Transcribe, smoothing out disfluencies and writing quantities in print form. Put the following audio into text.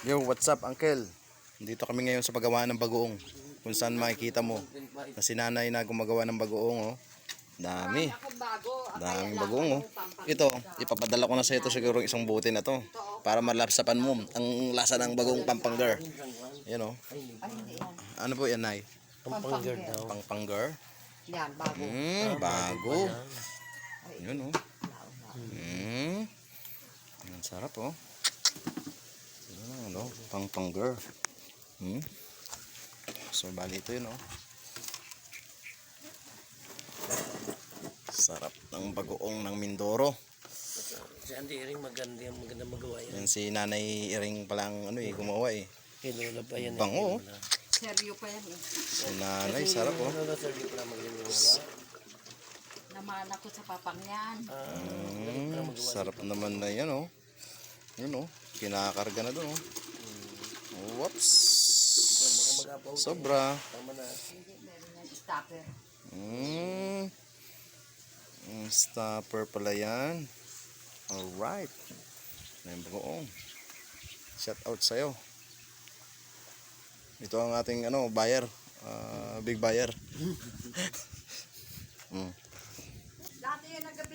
Yo, what's up, Uncle? Dito kami ngayon sa paggawa ng bagoong. Kung saan makikita mo na si nanay na gumagawa ng bagoong, oh. Dami. Daming bagoong, oh. Ito, ipapadala ko na sa ito siguro isang bote na to para malapsapan mo ang lasa ng bagoong Pampanga. Yan, oh. Ano po yan, Nay? Pampanga daw. Pampanga? Yan, bago. Bago. Yun, oh. Ang sarap, oh. Ano, Pampanga. So bali ito yun, oh. Sarap ng bagoong ng Mindoro. Si Andy Iring maganda magawa yan. Yan si Nanay Iring palang ano gumawa eh. Kailola pa yan. Bango, oh. Seryo pa yan eh. Si Nanay, sarap, oh. Seryo pa magaling magawa. Namana ko sa papang yan. Sarap naman na yan, oh. Yun, oh. Kinakarga na doon, oh. Whoops. Sobra. Hindi, meron yan stopper. Stopper pala yan. Alright. May bagoong. Shout out sa'yo. Ito ang ating buyer. Big buyer. Dati yan nagabi.